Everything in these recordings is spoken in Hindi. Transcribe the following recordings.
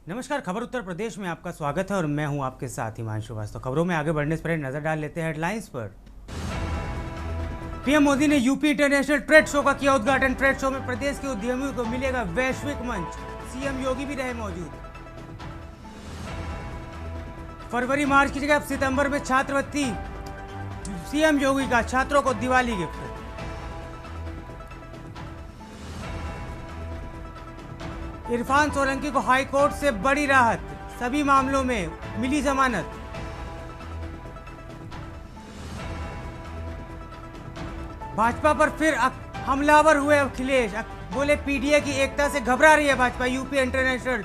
नमस्कार। खबर उत्तर प्रदेश में आपका स्वागत है और मैं हूं आपके साथ हिमांशु श्रीवास्तव। खबरों में आगे बढ़ने से पहले नजर डाल लेते हैं हेडलाइंस पर। पीएम मोदी ने यूपी इंटरनेशनल ट्रेड शो का किया उद्घाटन। ट्रेड शो में प्रदेश के उद्यमियों को मिलेगा वैश्विक मंच। सीएम योगी भी रहे मौजूद। फरवरी मार्च की जगह अब सितंबर में छात्रवृत्ति। सीएम योगी का छात्रों को दिवाली गिफ्ट। इरफान सोलंकी को हाई कोर्ट से बड़ी राहत, सभी मामलों में मिली जमानत। भाजपा पर फिर हमलावर हुए अखिलेश, बोले पीडीए की एकता से घबरा रही है Bhajpa. UP international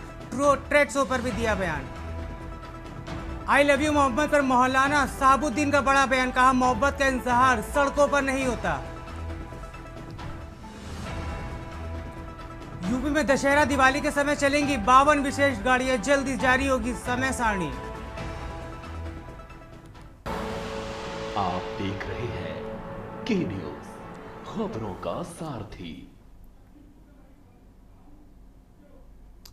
trade show पर भी दिया बयान। आई लव यू मोहब्बत पर मौलाना साहबुद्दीन का बड़ा बयान, कहा मोहब्बत का इजहार सड़कों पर नहीं होता। यूपी में दशहरा दिवाली के समय चलेंगी 52 विशेष गाड़ियां, जल्दी जारी होगी समय सारणी। आप देख रहे हैं के न्यूज, खबरों का सारथी।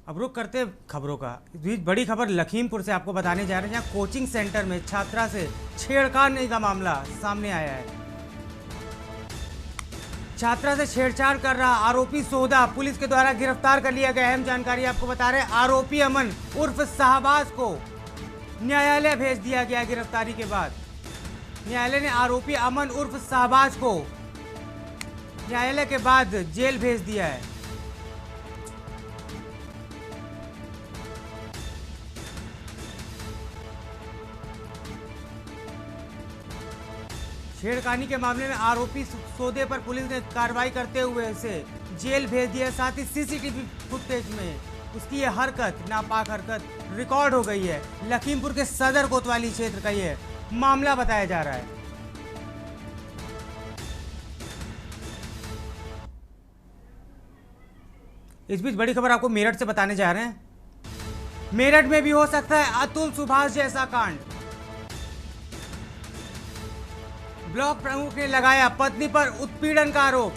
अब रुक करते हैं खबरों का। इस बीच बड़ी खबर लखीमपुर से आपको बताने जा रहे हैं, जहां कोचिंग सेंटर में छात्रा से छेड़खानी का मामला सामने आया है। छात्रा से छेड़छाड़ कर रहा आरोपी सोदा पुलिस के द्वारा गिरफ्तार कर लिया गया। अहम जानकारी आपको बता रहे हैं, आरोपी अमन उर्फ शाहबाज को न्यायालय भेज दिया गया। गिरफ्तारी के बाद न्यायालय ने आरोपी अमन उर्फ शाहबाज को न्यायालय के बाद जेल भेज दिया है। छेड़खानी के मामले में आरोपी सौदे पर पुलिस ने कार्रवाई करते हुए उसे जेल भेज दिया। साथ ही सीसीटीवी फुटेज में उसकी यह हरकत, नापाक हरकत रिकॉर्ड हो गई है। लखीमपुर के सदर कोतवाली क्षेत्र का यह मामला बताया जा रहा है। इस बीच बड़ी खबर आपको मेरठ से बताने जा रहे हैं। मेरठ में भी हो सकता है अतुल सुभाष जैसा कांड। ब्लॉक प्रमुख ने लगाया पत्नी पर उत्पीड़न का आरोप।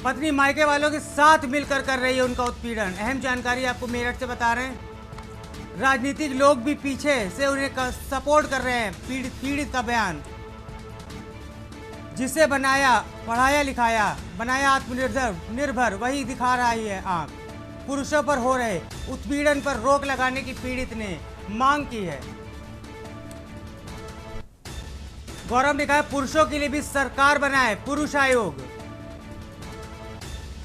पत्नी मायके वालों के साथ मिलकर कर रही है उनका उत्पीड़न। अहम जानकारी आपको मेरठ से बता रहे हैं। राजनीतिक लोग भी पीछे से उन्हें सपोर्ट कर रहे हैं। पीड़ित का बयान, जिसे बनाया पढ़ाया लिखाया बनाया आत्मनिर्भर वही दिखा रहा है आंख। पुरुषों पर हो रहे उत्पीड़न पर रोक लगाने की पीड़ित ने मांग की है। गौरव ने कहा पुरुषों के लिए भी सरकार बनाए पुरुष आयोग।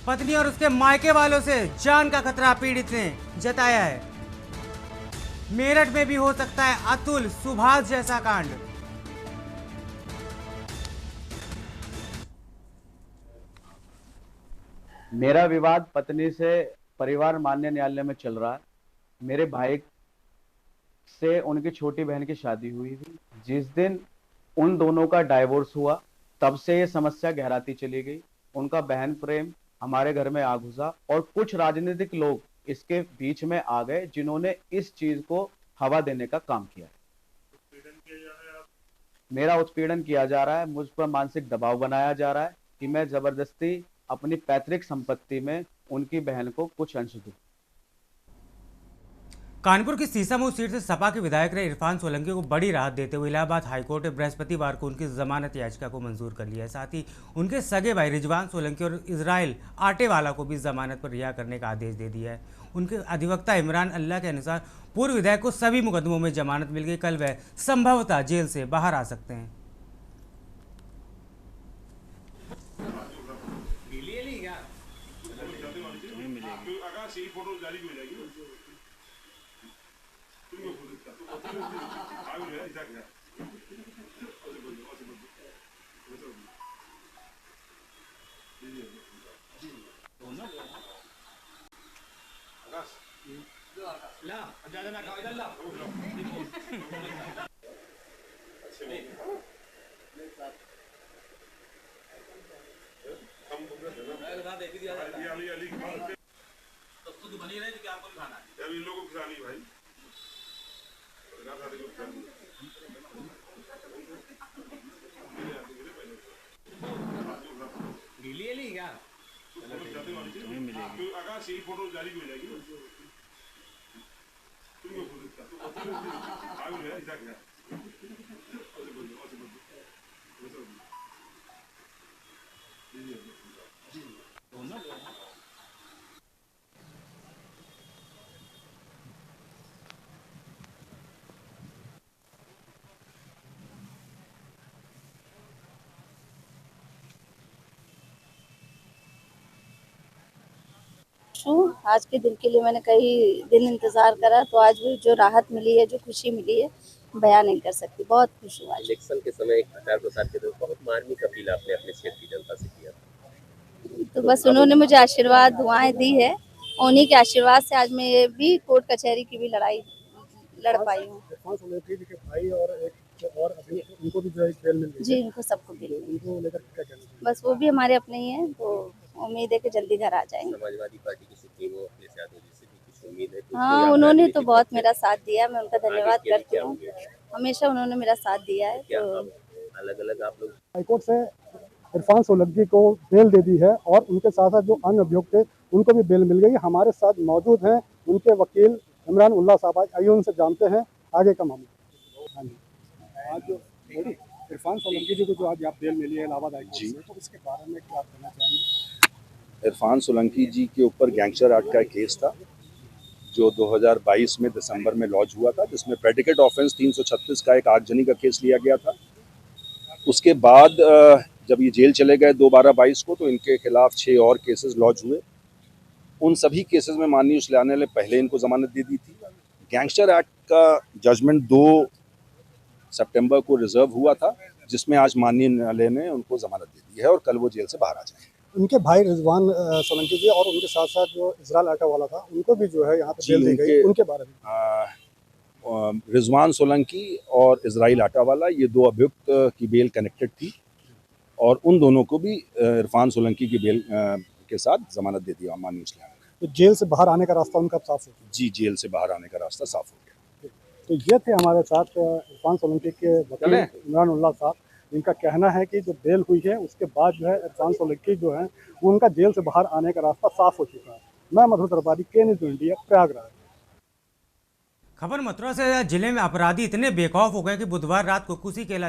पत्नी और उसके मायके वालों से जान का खतरा पीड़ित ने जताया है। मेरठ में भी हो सकता है अतुल सुभाष जैसा कांड। मेरा विवाद पत्नी से परिवार मान्य न्यायालय में चल रहा है। मेरे भाई से उनकी छोटी बहन की शादी हुई थी। जिस दिन उन दोनों का डाइवोर्स हुआ, तब से ये समस्या गहराती चली गई। उनका बहन प्रेम हमारे घर में आ घुसा और कुछ राजनीतिक लोग इसके बीच में आ गए, जिन्होंने इस चीज को हवा देने का काम किया। मेरा उत्पीड़न किया जा रहा है, मुझ पर मानसिक दबाव बनाया जा रहा है कि मैं जबरदस्ती अपनी पैतृक संपत्ति में उनकी बहन को कुछ अंश दूं। कानपुर की सीसामऊ सीट से सपा के विधायक रहे इरफान सोलंकी को बड़ी राहत देते हुए इलाहाबाद हाईकोर्ट ने बृहस्पतिवार को उनकी जमानत याचिका को मंजूर कर लिया है। साथ ही उनके सगे भाई रिजवान सोलंकी और इजराइल आटेवाला को भी जमानत पर रिहा करने का आदेश दे दिया है। उनके अधिवक्ता इमरान अल्लाह के अनुसार पूर्व विधायक को सभी मुकदमों में जमानत मिल गई। कल वह संभवतः जेल से बाहर आ सकते हैं। बनी रहे कि आपको खाना है, इन लोगों को खिलानी भाई। गीली क्या नहीं मिलेगी तो आकाश की फोटो जारी हो जाएगी तुमको आगे है इधर क्या आज के दिन के लिए मैंने कई दिन इंतजार करा, तो आज भी जो राहत मिली है, जो खुशी मिली है, बयान नहीं कर सकती। बहुत खुश हूँ आज। इलेक्शन के समय एक प्रचार प्रसार के दौरान बहुत मार्मिक अपील आपने अपने क्षेत्र की जनता से किया था। तो बस उन्होंने मुझे आशीर्वाद दुआएं दी है, उन्हीं के आशीर्वाद से आज मैं भी कोर्ट कचहरी की भी लड़ाई लड़ पाई हूँ। भाई और एक और उनको भी जो है बेल मिल गई जी, उनको सबको मिल गई। उनको लेकर क्या कहना चाहिए? बस वो भी हमारे अपने ही हैं, तो उम्मीद है कि जल्दी घर आ जाएंगे। समाजवादी पार्टी की सुप्रीमो अखिलेश यादव जी से भी कुछ उम्मीद है? हाँ, उन्होंने तो बहुत मेरा साथ दिया, मैं उनका धन्यवाद करती हूँ। हमेशा उन्होंने मेरा साथ दिया है। तो अलग अलग आप लोग हाईकोर्ट से इरफान सोलंकी को बेल दे दी है और उनके साथ साथ जो अन्य अभियुक्त थे उनको भी बेल मिल गई। हमारे साथ मौजूद हैं उनके वकील इमरान उल्लाह साहब। आइए उनसे जानते हैं आगे का मामला। हाँ जी, आज जो इरफान सोलंकी जी को जो आज आप बेल मिली है इलाहाबाद हाईकोर्ट से, तो इसके बारे में क्या कहना चाहेंगे? इरफान सोलंकी जी के ऊपर गैंगस्टर एक्ट का केस था जो 2022 में दिसंबर में लॉन्च हुआ था, जिसमें प्रेडिकेट ऑफेंस 336 का एक आगजनी का केस लिया गया था। उसके बाद जब ये जेल चले गए 2/12/22 को, तो इनके खिलाफ 6 और केसेस लॉन्च हुए। उन सभी केसेस में माननीय उच्च न्यायालय ने पहले इनको जमानत दे दी थी। गैंगस्टर एक्ट का जजमेंट 2 सितंबर को रिजर्व हुआ था, जिसमें आज माननीय न्यायालय ने उनको जमानत दे दी है और कल वो जेल से बाहर आ जाएंगे। उनके भाई रिजवान सोलंकी जी और उनके साथ साथ जो इजराइल आटा वाला था उनको भी जो है यहाँ पे बेल दी गई, उनके बारे में। रिजवान सोलंकी और इजराइल आटावाला ये 2 अभियुक्त की बेल कनेक्टेड थी और उन दोनों को भी इरफान सोलंकी की बेल के साथ जमानत दे दी माननीय उच्च न्यायालय ने। तो जेल से बाहर आने का रास्ता उनका साफ हो गया? जी, जेल से बाहर आने का रास्ता साफ हो गया। तो ये थे हमारे साथ इरफान सोलंकी के वकील इमरान उल्लाह साहब, जिनका कहना है कि जो बेल हुई है उसके बाद जो है इरफान सोलंकी जो है वो उनका जेल से बाहर आने का रास्ता साफ हो चुका है। मैं मधु त्रिपाठी, के न्यूज़ इंडिया, प्रयागराज। खबर मथुरा से। जिले में अपराधी इतने बेखौफ हो गए कि बुधवार रात को कुसी के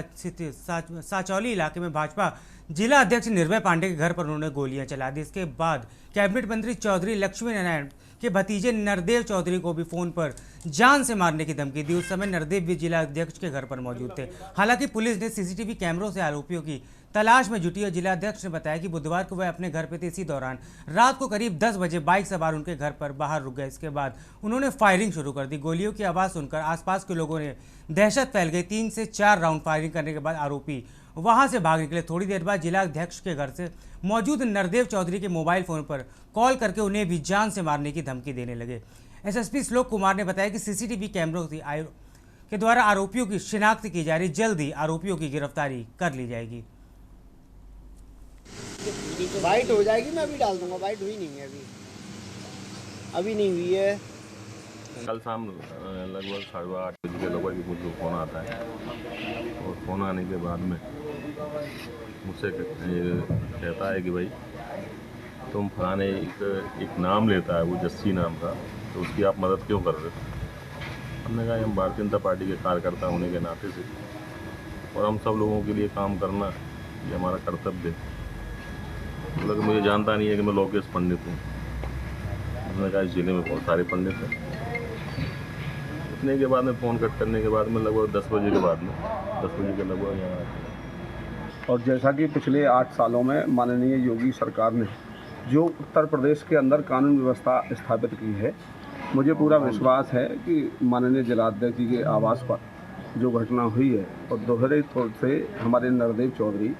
साचौली इलाके में भाजपा जिला अध्यक्ष निर्भय पांडे के घर पर उन्होंने गोलियां चला दी। इसके बाद कैबिनेट मंत्री चौधरी लक्ष्मी नारायण के भतीजे नरदेव चौधरी को भी फोन पर जान से मारने की धमकी दी। उस समय नरदेव भी जिला अध्यक्ष के घर पर मौजूद थे। हालांकि पुलिस ने सीसीटीवी कैमरों से आरोपियों की तलाश में जुटी और जिला अध्यक्ष ने बताया कि बुधवार को वह अपने घर पे थे। इसी दौरान रात को करीब 10 बजे बाइक सवार उनके घर पर बाहर रुक गए। इसके बाद उन्होंने फायरिंग शुरू कर दी। गोलियों की आवाज़ सुनकर आसपास के लोगों ने दहशत फैल गई। 3 से 4 राउंड फायरिंग करने के बाद आरोपी वहां से भाग निकले। थोड़ी देर बाद जिला अध्यक्ष के घर से मौजूद नरदेव चौधरी के मोबाइल फोन पर कॉल करके उन्हें भी जान से मारने की धमकी देने लगे। एसएसपी श्लोक कुमार ने बताया कि सीसीटीवी कैमरों के द्वारा आरोपियों की शिनाख्त की जा रही। जल्द ही आरोपियों की गिरफ्तारी कर ली जाएगी। वाइट हो जाएगी, मैं अभी डाल दूंगा। वाइट हुई नहीं है अभी नहीं हुई है। कल शाम लगभग 8:30 बजे के लगभग मुझको फ़ोन आता है और फ़ोन आने के बाद में मुझसे कहता है कि भाई तुम फलाने एक नाम लेता है, वो जस्सी नाम का, तो उसकी आप मदद क्यों कर रहे हो? हमने कहा हम भारतीय जनता पार्टी के कार्यकर्ता होने के नाते से और हम सब लोगों के लिए काम करना ये हमारा कर्तव्य है। मतलब मुझे जानता नहीं है कि मैं लोकेश पंडित हूँ। उसने कहा इस जिले में बहुत सारे पंडित हैं। इतने के बाद में फ़ोन कट करने के बाद में लगभग 10 बजे के बाद में 10 बजे के लगभग यहाँ। और जैसा कि पिछले 8 सालों में माननीय योगी सरकार ने जो उत्तर प्रदेश के अंदर कानून व्यवस्था स्थापित की है, मुझे पूरा विश्वास है कि माननीय जिलाध्यक्ष जी के आवास पर जो घटना हुई है और दोहरे तौर से हमारे नरदेव चौधरी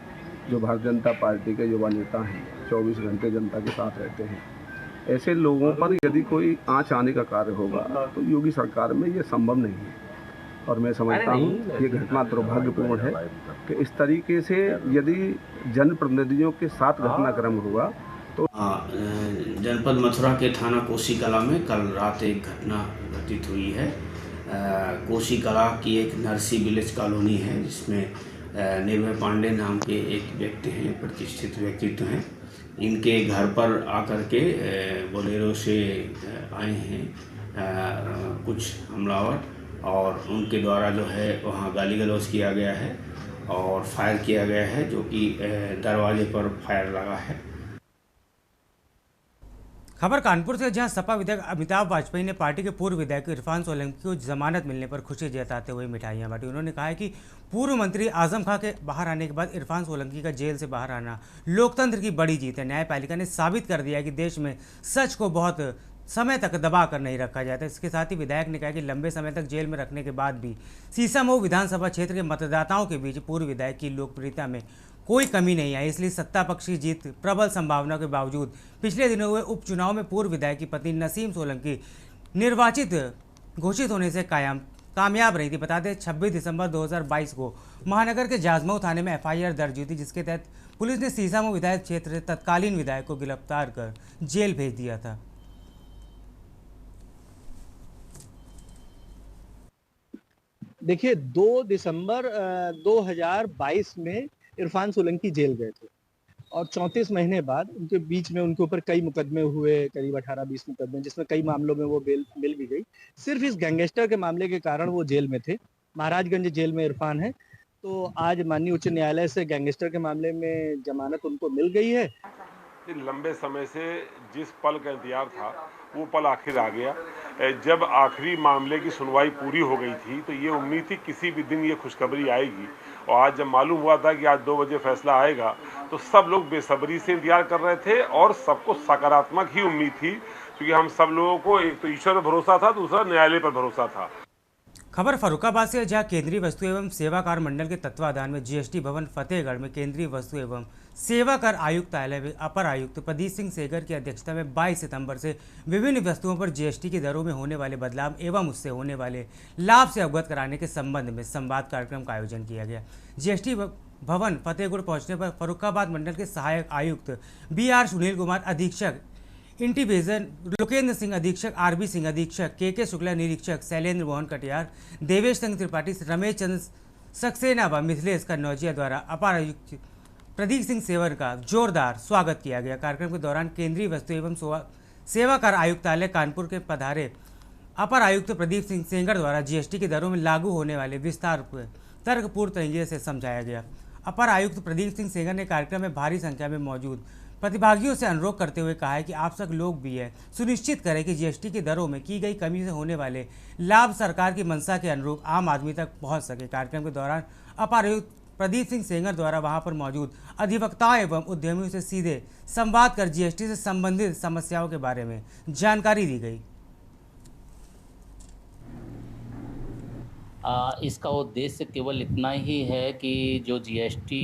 जो भारतीय जनता पार्टी के युवा नेता हैं, 24 घंटे जनता के साथ रहते हैं, ऐसे लोगों पर यदि कोई आँच आने का कार्य होगा तो योगी सरकार में ये संभव नहीं है। और मैं समझता हूँ ये घटना दुर्भाग्यपूर्ण है कि इस तरीके से यदि जनप्रतिनिधियों के साथ घटनाक्रम हुआ तो। जनपद मथुरा के थाना कोसी कला में कल रात एक घटना घटित हुई है। कोसी कला की एक नरसी विलेज कॉलोनी है जिसमें निर्भय पांडे नाम के एक व्यक्ति हैं, प्रतिष्ठित व्यक्तित्व हैं। इनके घर पर आकर के बोलेरो से आए हैं कुछ हमलावर, और उनके द्वारा जो है वहाँ गाली गलौज किया गया है और फायर किया गया है, जो कि दरवाजे पर फायर लगा है। खबर कानपुर से, जहां सपा विधायक अमिताभ वाजपेयी ने पार्टी के पूर्व विधायक इरफान सोलंकी को जमानत मिलने पर खुशी जताते हुए मिठाइयां बांटी। उन्होंने कहा है कि पूर्व मंत्री आजम खां के बाहर आने के बाद इरफान सोलंकी का जेल से बाहर आना लोकतंत्र की बड़ी जीत है। न्यायपालिका ने साबित कर दिया कि देश में सच को बहुत समय तक दबा कर नहीं रखा जाता। इसके साथ ही विधायक ने कहा कि लंबे समय तक जेल में रखने के बाद भी सीसामऊ विधानसभा क्षेत्र के मतदाताओं के बीच पूर्व विधायक की लोकप्रियता में कोई कमी नहीं आई। इसलिए सत्ता पक्ष की जीत प्रबल संभावना के बावजूद पिछले दिनों हुए उपचुनाव में पूर्व विधायक की पत्नी नसीम सोलंकी निर्वाचित घोषित होने से कामयाब रही थी। बता दें 26 दिसंबर 2022 को महानगर के जाजमऊ थाने में एफआईआर दर्ज हुई थी, जिसके तहत पुलिस ने सीसामऊ विधायक क्षेत्र से तत्कालीन विधायक को गिरफ्तार कर जेल भेज दिया था। देखिए 2 दिसंबर 2022 में इरफान सोलंकी जेल गए थे और 34 महीने बाद उनके बीच में उनके ऊपर कई मुकदमे हुए, करीब 18-20 मुकदमे, जिसमें कई मामलों में वो बेल मिल भी गई। सिर्फ इस गैंगस्टर के मामले के कारण वो जेल में थे। महाराजगंज जेल में इरफान है, तो आज माननीय उच्च न्यायालय से गैंगस्टर के मामले में जमानत उनको मिल गई है। लंबे समय से जिस पल का इंतजार था वो पल आखिर आ गया। जब आखिरी मामले की सुनवाई पूरी हो गई थी तो ये उम्मीद थी किसी भी दिन ये खुशखबरी आएगी, और आज जब मालूम हुआ था कि आज 2 बजे फैसला आएगा तो सब लोग बेसब्री से इंतजार कर रहे थे और सबको सकारात्मक ही उम्मीद थी, क्योंकि हम सब लोगों को एक तो ईश्वर पर भरोसा था, दूसरा न्यायालय पर भरोसा था। खबर फर्रुखाबाद से, जहां केंद्रीय वस्तु एवं सेवा कर मंडल के तत्वाधान में जीएसटी भवन फतेहगढ़ में केंद्रीय वस्तु एवं सेवा कर आयुक्तालय में अपर आयुक्त प्रदीप सिंह सेगर की अध्यक्षता में 22 सितंबर से विभिन्न वस्तुओं पर जीएसटी की दरों में होने वाले बदलाव एवं उससे होने वाले लाभ से अवगत कराने के संबंध में संवाद कार्यक्रम का आयोजन किया गया। जीएसटी भवन फतेहगढ़ पहुंचने पर फर्रुखाबाद मंडल के सहायक आयुक्त BR सुनील कुमार, अधीक्षक इंटीविजन लोकेंद्र सिंह, अधीक्षक RB सिंह, अधीक्षक KK शुक्ला, निरीक्षक शैलेंद्र मोहन कटियार, देवेश सिंह त्रिपाठी, रमेश चंद्र सक्सेना व मिथिलेश कन्नौजिया द्वारा अपर आयुक्त प्रदीप सिंह सेवर का जोरदार स्वागत किया गया। कार्यक्रम के दौरान केंद्रीय वस्तु एवं सेवा कर आयुक्तालय कानपुर के पधारे अपर आयुक्त प्रदीप सिंह सेंगर द्वारा जीएसटी की दरों में लागू होने वाले विस्तार को तर्कपूर्ण तरीके से समझाया गया। अपर आयुक्त प्रदीप सिंह सेंगर ने कार्यक्रम में भारी संख्या में मौजूद प्रतिभागियों से अनुरोध करते हुए कहा है कि आप सब लोग भी यह सुनिश्चित करें कि जीएसटी की दरों में की गई कमी से होने वाले लाभ सरकार की मंशा के अनुरूप आम आदमी तक पहुंच सके। कार्यक्रम के दौरान अपर आयुक्त प्रदीप सिंह सेंगर द्वारा वहां पर मौजूद अधिवक्ताओं एवं उद्यमियों से सीधे संवाद कर जीएसटी से संबंधित समस्याओं के बारे में जानकारी दी गई। इसका उद्देश्य केवल इतना ही है कि जो GST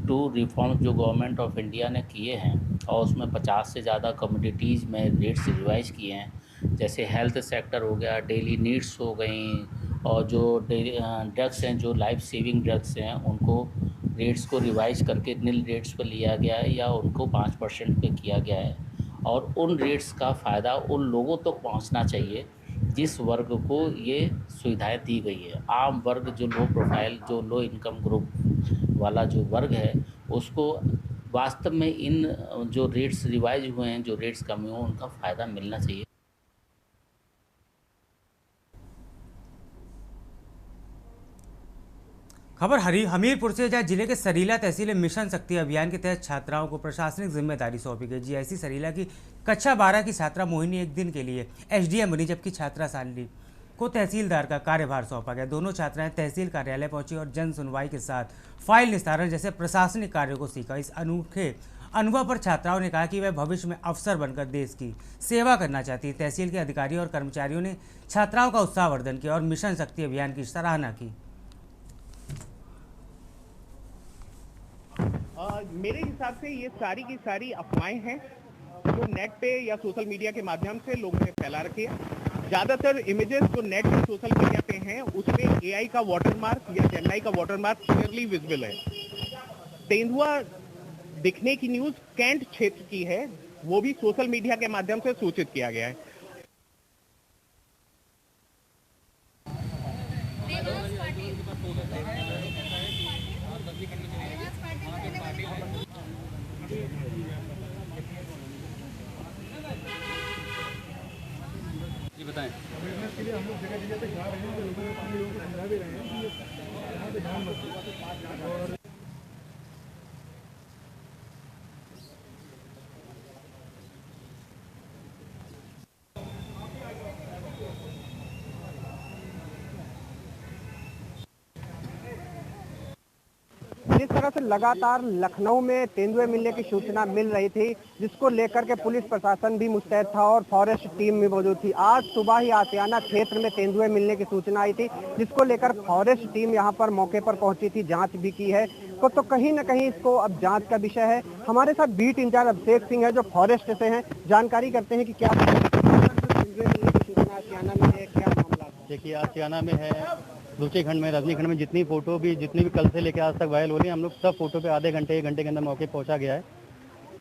2 रिफॉर्म जो गवर्नमेंट ऑफ इंडिया ने किए हैं और उसमें 50 से ज़्यादा कमोडिटीज़ में रेट्स रिवाइज किए हैं, जैसे हेल्थ सेक्टर हो गया, डेली नीड्स हो गई, और जो ड्रग्स हैं, जो लाइफ सेविंग ड्रग्स हैं, उनको रेट्स को रिवाइज करके नील रेट्स पर लिया गया है या उनको 5% पे किया गया है। और उन रेट्स का फ़ायदा उन लोगों तक तो पहुँचना चाहिए जिस वर्ग को ये सुविधाएं दी गई है। आम वर्ग, जो लो प्रोफाइल, जो लो इनकम ग्रुप वाला जो वर्ग है, उसको वास्तव में इन जो रेट्स रिवाइज हुए हैं, जो रेट्स कम हुए हैं, उनका फ़ायदा मिलना चाहिए। खबर हमीरपुर से, जहां जिले के सरीला तहसील में मिशन शक्ति अभियान के तहत छात्राओं को प्रशासनिक जिम्मेदारी सौंपी गई। GIC सरीला की कक्षा 12 की छात्रा मोहिनी एक दिन के लिए SDM बनी, जबकि छात्रा सानली को तहसीलदार का कार्यभार सौंपा गया। दोनों छात्राएं तहसील कार्यालय पहुंची और जन सुनवाई के साथ फाइल निस्तारण जैसे प्रशासनिक कार्यों को सीखा। इस अनूठे अनुभव पर छात्राओं ने कहा कि वह भविष्य में अफसर बनकर देश की सेवा करना चाहती है। तहसील के अधिकारियों और कर्मचारियों ने छात्राओं का उत्साहवर्धन किया और मिशन शक्ति अभियान की सराहना की। मेरे हिसाब से ये सारी की सारी अफवाहें हैं जो नेट पे या सोशल मीडिया के माध्यम से लोगों ने फैला रखी है। ज़्यादातर इमेजेस जो नेट और सोशल मीडिया पे हैं उसमें AI का वाटरमार्क या जेमिनी का वाटरमार्क क्लियरली विजिबल है। तेंदुआ दिखने की न्यूज़ कैंट क्षेत्र की है, वो भी सोशल मीडिया के माध्यम से सूचित किया गया है। बताएं। अवेयरनेस के लिए हम लोग जगह जगह पे जा रहे हैं, लोगों को समझा भी रहे हैं कि यहाँ पे ध्यान मत दो। और जिस तरह से लगातार लखनऊ में तेंदुए मिलने की सूचना मिल रही थी, जिसको लेकर के पुलिस प्रशासन भी मुस्तैद था और फॉरेस्ट टीम भी मौजूद थी। आज सुबह ही आसियाना क्षेत्र में तेंदुए मिलने की सूचना आई थी, जिसको लेकर फॉरेस्ट टीम यहां पर मौके पर पहुंची थी, जांच भी की है। तो कहीं न कहीं इसको अब जांच का विषय है। हमारे साथ बीट इंचार्ज अभिषेक सिंह है जो फॉरेस्ट से हैं, जानकारी करते हैं कि क्या तेंदुए मिलने की सूचना आसियाना में है, क्या मामला। देखिए आसियाना में है, दूसरे खंड में, रजनीखंड में जितनी भी कल से लेकर आज तक वायरल हो रही है, हम लोग सब फोटो पे आधे घंटे 1 घंटे के अंदर मौके पहुंचा गया है।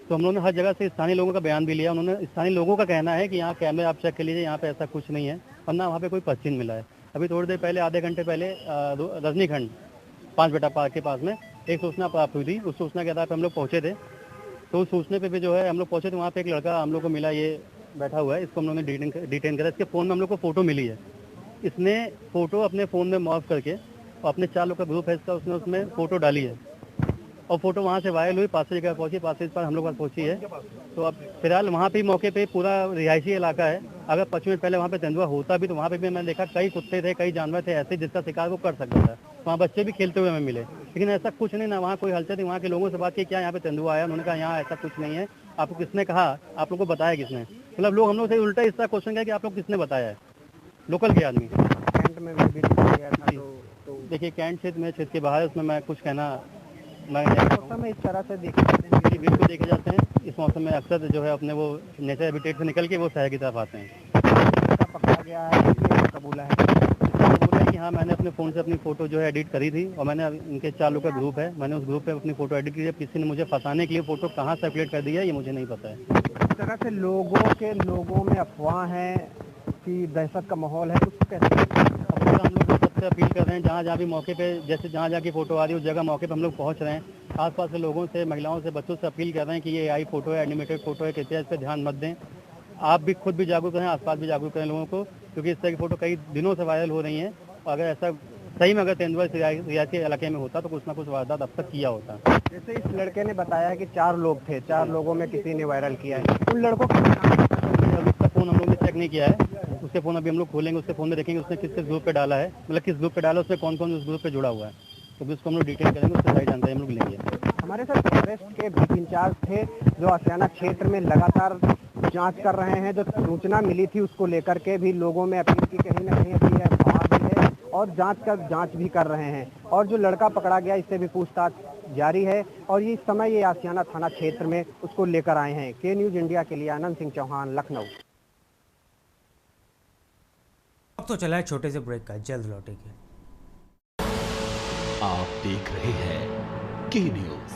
तो हम लोगों ने हर जगह से स्थानीय लोगों का बयान भी लिया। उन्होंने स्थानीय लोगों का कहना है कि यहाँ कैमरे आप चेक कर लीजिए, यहाँ पे ऐसा कुछ नहीं है, वरना वहाँ पे कोई पश्चिम मिला है। अभी थोड़ी देर पहले, आधे घंटे पहले रजनीखंड 5 बेटा पार्क के पास में एक सूचना प्राप्त हुई थी। उस सूचना के आधार पर हम लोग पहुँचे थे। तो उस सूचने पर भी जो है हम लोग पहुँचे थे, वहाँ पर एक लड़का हम लोग को मिला, ये बैठा हुआ है, इसको हम लोगों ने डिटेन करा। इसके फ़ोन में हम लोग को फ़ोटो मिली है। इसने फ़ोटो अपने फ़ोन में मॉर्फ करके और अपने 4 लोग का ग्रुप है इसका, उसने उसमें फ़ोटो डाली है और फोटो वहाँ से वायरल हुई, पास जगह पहुँची, पास पर हम लोग पास पहुँची है। तो अब फिलहाल वहाँ पे मौके पे पूरा रिहायशी इलाका है। अगर 5 मिनट पहले वहाँ पे तेंदुआ होता भी तो वहाँ पे भी मैंने देखा कई कुत्ते थे, कई जानवर थे ऐसे जिसका शिकार वो कर सकता था। वहाँ बच्चे भी खेलते हुए हमें मिले, लेकिन ऐसा कुछ नहीं, ना वहाँ कोई हलचल थी। वहाँ के लोगों से बात की, क्या यहाँ पे तेंदुआ आया? उन्होंने कहा यहाँ ऐसा कुछ नहीं है। आपको किसने कहा? आप लोग को बताया किसने? मतलब लोग हम लोग से उल्टा इसका क्वेश्चन किया कि आप लोग किसने बताया है? लोकल के आदमी। कैंट में भी गया था तो देखिए कैंट क्षेत्र में, क्षेत्र के बाहर, उसमें मैं कुछ कहना मौसम में इस तरह से देखे जाते हैं, बिल्कुल देखे जाते हैं। इस मौसम में अक्सर जो है अपने वो नेचर हैबिटेट से निकल के वो शहर की तरफ आते हैं। पकड़ा गया है, कबूला है कि हाँ, मैंने अपने फ़ोन से अपनी फ़ोटो जो है एडिट करी थी और मैंने इनके 4 लोग का ग्रुप है, मैंने उस ग्रुप पे अपनी फ़ोटो एडिट की है। किसी ने मुझे फंसाने के लिए फ़ोटो कहाँ सर्कुलेट कर दी है ये मुझे नहीं पता है। इस तरह से लोगों में अफवाह है कि दहशत का माहौल है, उसको कैसे? हम लोग सबसे अपील कर रहे हैं, जहाँ भी मौके पे, जैसे जहाँ की फ़ोटो आ रही है उस जगह मौके पे हम लोग पहुँच रहे हैं। आसपास के लोगों से, महिलाओं से, बच्चों से अपील कर रहे हैं कि ये AI फ़ोटो है, एनिमेटेड फ़ोटो है, कृपया इस पर ध्यान मत दें। आप भी खुद भी जागरूक रहें, आसपास भी जागरूक करें लोगों को, क्योंकि इस तरह की फ़ोटो कई दिनों से वायरल हो रही हैं। और अगर ऐसा सही में अगर तेंदुआ रियासी इलाके में होता तो कुछ ना कुछ वारदात अब तक किया होता। जैसे इस लड़के ने बताया है कि 4 लोग थे, 4 लोगों में किसी ने वायरल किया है, उन लड़कों का अभी उसका फ़ोन हम लोग ने चेक नहीं किया है। उसके फ़ोन अभी हम लोग खोलेंगे, उसके फ़ोन में देखेंगे उसने किस ग्रुप पे डाला है, मतलब किस ग्रुप पे डाला, उसमें कौन कौन उस ग्रुप पे जुड़ा हुआ है, तो उसको हम लोग डिटेल करेंगे, उससे सारी जानकारी हम लोग लेंगे। हमारे साथ फॉरेस्ट के बीट इंचार्ज थे जो आसियाना क्षेत्र में लगातार जांच कर रहे हैं। जो सूचना मिली थी उसको लेकर के भी लोगों में अपील की, कहीं ना कहीं अभी अफवाह भी है और जांच भी कर रहे हैं। और जो लड़का पकड़ा गया इससे भी पूछताछ जारी है और इस समय ये आसियाना थाना क्षेत्र में उसको लेकर आए हैं। के न्यूज़ इंडिया के लिए आनंद सिंह चौहान, लखनऊ। अब तो चला है छोटे से ब्रेक का, जल्द लौटेंगे। आप देख रहे हैं के न्यूज़,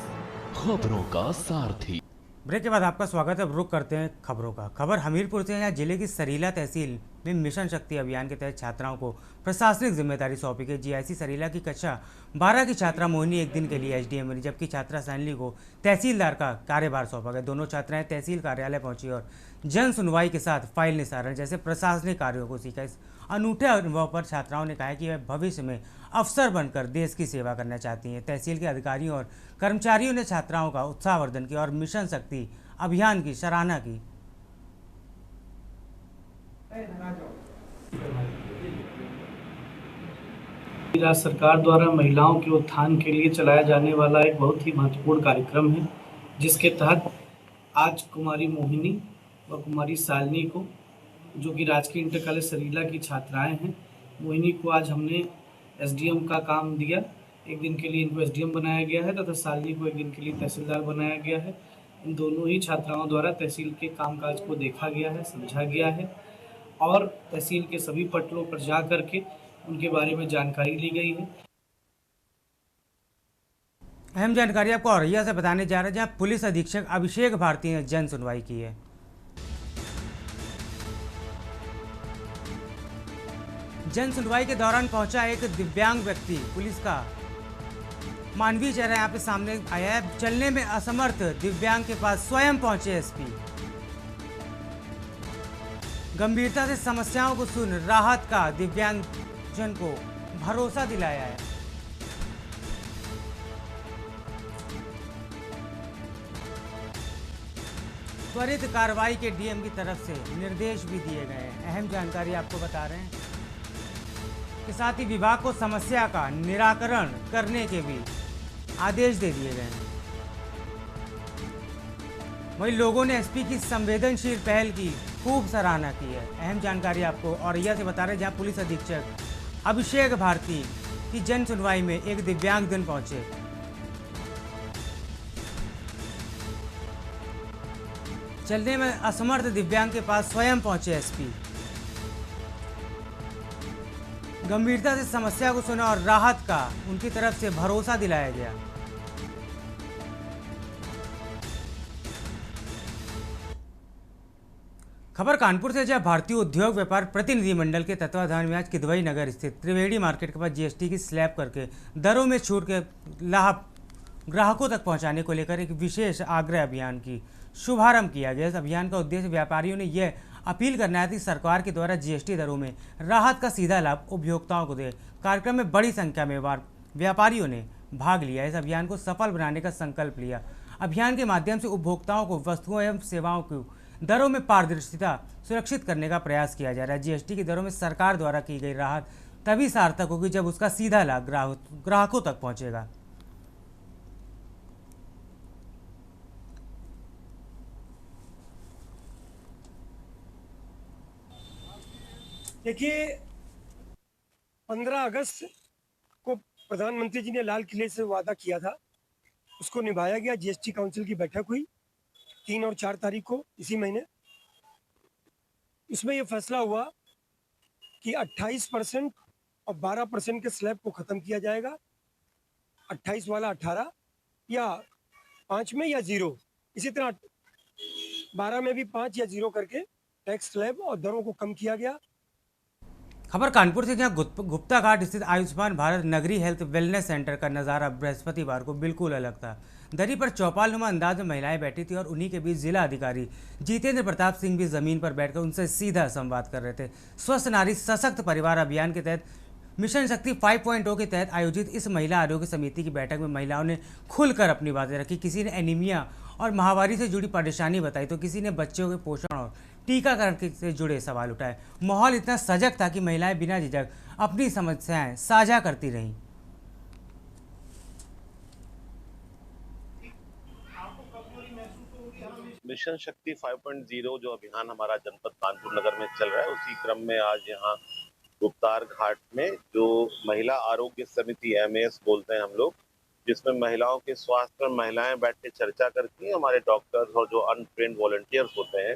खबरों का सारथी। ब्रेक के बाद आपका स्वागत है। अब रुक करते हैं खबरों का। खबर हमीरपुर से है। यहाँ जिले की सरीला तहसील में मिशन शक्ति अभियान के तहत छात्राओं को प्रशासनिक जिम्मेदारी सौंपी गई। GIC सरीला की कक्षा 12 की छात्रा मोहिनी एक दिन के लिए SDM बनी, जबकि छात्रा सैनली को तहसीलदार का कार्यभार सौंपा गया। दोनों छात्राएं तहसील कार्यालय पहुंची और जन सुनवाई के साथ फाइल निस्तारण जैसे प्रशासनिक कार्यों को सीखा। इस अनूठे अनुभव पर छात्राओं ने कहा कि वह भविष्य में अफसर बनकर देश की सेवा करना चाहती हैं। तहसील के अधिकारियों और कर्मचारियों ने छात्राओं का उत्साहवर्धन किया और मिशन शक्ति अभियान की सराहना की। राज्य सरकार द्वारा महिलाओं के उत्थान के लिए चलाया जाने वाला एक बहुत ही महत्वपूर्ण कार्यक्रम है, जिसके तहत आज कुमारी मोहिनी और कुमारी शालिनी को, जो कि राजकीय इंटर कॉलेज सरीला की छात्राएं हैं, मोहिनी को आज हमने SDM का काम दिया। एक दिन के लिए इनको SDM बनाया गया है तथा शालिनी को एक दिन के लिए तहसीलदार बनाया गया है। इन दोनों ही छात्राओं द्वारा तहसील के कामकाज को देखा गया है, समझा गया है और तहसील के सभी पटलों पर जा करके उनके बारे में जानकारी ली गई है। अहम जानकारी आपको औरैया से बताने जा रहे हैं, जहां पुलिस अधीक्षक अभिषेक भारती ने जन सुनवाई की है। जन सुनवाई के दौरान पहुंचा एक दिव्यांग व्यक्ति। पुलिस का मानवीय चेहरा यहाँ पे सामने आया है। चलने में असमर्थ दिव्यांग के पास स्वयं पहुंचे SP। गंभीरता से समस्याओं को सुन राहत का दिव्यांगजन को भरोसा दिलाया है। त्वरित कार्रवाई के डीएम की तरफ से निर्देश भी दिए गए हैं। अहम जानकारी आपको बता रहे हैं कि साथ ही विभाग को समस्या का निराकरण करने के भी आदेश दे दिए गए हैं। वहीं लोगों ने एसपी की संवेदनशील पहल की खूब सराहना की है। अहम जानकारी आपको औरैया से बता रहे हैं, जहां पुलिस अधीक्षक अभिषेक भारती की जन सुनवाई में एक दिव्यांगजन पहुंचे। चलने में असमर्थ दिव्यांग के पास स्वयं पहुंचे एसपी। गंभीरता से समस्या को सुना और राहत का उनकी तरफ से भरोसा दिलाया गया। खबर कानपुर से, जहां भारतीय उद्योग व्यापार प्रतिनिधिमंडल के तत्वाधान में आज किदवई नगर स्थित त्रिवेणी मार्केट के पास जीएसटी की स्लैब करके दरों में छूट के लाभ ग्राहकों तक पहुंचाने को लेकर एक विशेष आग्रह अभियान की शुभारंभ किया गया। इस अभियान का उद्देश्य व्यापारियों ने यह अपील करना है कि सरकार के द्वारा जीएसटी दरों में राहत का सीधा लाभ उपभोक्ताओं को दे। कार्यक्रम में बड़ी संख्या में व्यापारियों ने भाग लिया। इस अभियान को सफल बनाने का संकल्प लिया। अभियान के माध्यम से उपभोक्ताओं को वस्तुओं एवं सेवाओं को दरों में पारदर्शिता सुरक्षित करने का प्रयास किया जा रहा है। जीएसटी की दरों में सरकार द्वारा की गई राहत तभी सार्थक होगी जब उसका सीधा लाभ ग्राहकों तक पहुंचेगा। देखिए, 15 अगस्त को प्रधानमंत्री जी ने लाल किले से वादा किया था, उसको निभाया गया। जीएसटी काउंसिल की बैठक हुई 3 और 4 तारीख को इसी महीने। इसमें यह फैसला हुआ कि 28% और 12% के स्लैब को ख़त्म किया जाएगा। 28 वाला 18 या 5 में या 0, इसी तरह 12 में भी 5 या 0 करके टैक्स स्लैब और दरों को कम किया गया। खबर कानपुर से, जहां गुप्ता घाट स्थित आयुष्मान भारत नगरी हेल्थ वेलनेस सेंटर का नज़ारा बृहस्पतिवार को बिल्कुल अलग था। दरी पर चौपालनुमा अंदाज में महिलाएं बैठी थी और उन्हीं के बीच जिला अधिकारी जितेंद्र प्रताप सिंह भी जमीन पर बैठकर उनसे सीधा संवाद कर रहे थे। स्वस्थ नारी सशक्त परिवार अभियान के तहत मिशन शक्ति 5.0 के तहत आयोजित इस महिला आरोग्य समिति की बैठक में महिलाओं ने खुलकर अपनी बातें रखी। किसी ने एनीमिया और महामारी से जुड़ी परेशानी बताई तो किसी ने बच्चों के पोषण और टीकाकरण से जुड़े सवाल उठाए। माहौल इतना सजग था कि महिलाएं बिना झिझक अपनी समस्याएं साझा करती रहीं। मिशन शक्ति 5.0 जो अभियान हमारा जनपद कानपुर नगर में चल रहा है, उसी क्रम में आज यहाँ गुप्तार घाट में जो महिला आरोग्य समिति एमएएस बोलते हैं हम लोग, जिसमें महिलाओं के स्वास्थ्य में महिलाएं बैठ के चर्चा करती हैं। हमारे डॉक्टर्स और जो अनट्रेन्ड वॉलंटियर्स होते हैं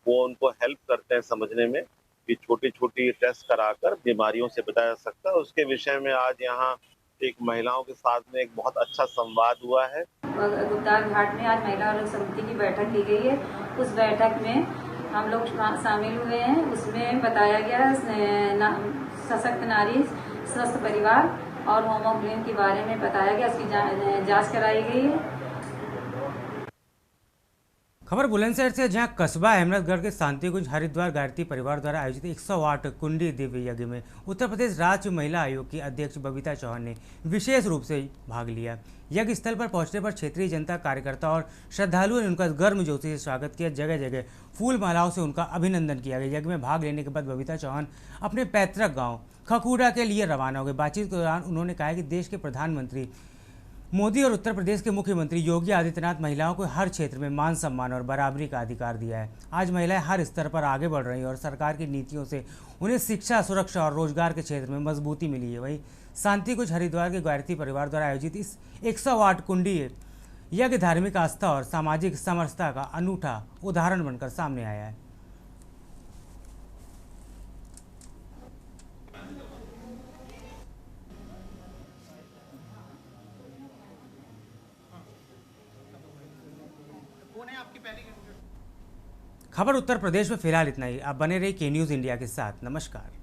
वो उनको हेल्प करते हैं समझने में कि छोटी छोटी टेस्ट कराकर बीमारियों से बचाया जा सकता है। उसके विषय में आज यहाँ एक महिलाओं के साथ में एक बहुत अच्छा संवाद हुआ है। गुप्तार घाट में आज महिला आरोग्य समिति की बैठक की गई है। उस बैठक में हम लोग शामिल हुए हैं। उसमें बताया गया सशक्त नारी स्वस्थ परिवार और होमोग्लोबिन के बारे में बताया गया। इसकी जांच कराई गई है। खबर बुलंदशहर से, जहां कस्बा अहमदगढ़ के शांतिकुंज हरिद्वार गायत्री परिवार द्वारा आयोजित 108 कुंडी दिव्य यज्ञ में उत्तर प्रदेश राज्य महिला आयोग की अध्यक्ष बबीता चौहान ने विशेष रूप से भाग लिया। यज्ञ स्थल पर पहुंचने पर क्षेत्रीय जनता, कार्यकर्ता और श्रद्धालुओं ने उनका गर्मजोशी से स्वागत किया। जगह जगह फूल मालाओं से उनका अभिनंदन किया गया। यज्ञ में भाग लेने के बाद बबीता चौहान अपने पैतृक गाँव खकुड़ा के लिए रवाना हो गए। बातचीत के दौरान उन्होंने कहा कि देश के प्रधानमंत्री मोदी और उत्तर प्रदेश के मुख्यमंत्री योगी आदित्यनाथ महिलाओं को हर क्षेत्र में मान सम्मान और बराबरी का अधिकार दिया है। आज महिलाएं हर स्तर पर आगे बढ़ रही हैं और सरकार की नीतियों से उन्हें शिक्षा, सुरक्षा और रोजगार के क्षेत्र में मजबूती मिली है। वहीं शांतिकुंज हरिद्वार के गायत्री परिवार द्वारा आयोजित इस 108 कुंडी यज्ञ धार्मिक आस्था और सामाजिक समरसता का अनूठा उदाहरण बनकर सामने आया है। खबर उत्तर प्रदेश में फिलहाल इतना ही। आप बने रहिए के न्यूज़ इंडिया के साथ। नमस्कार।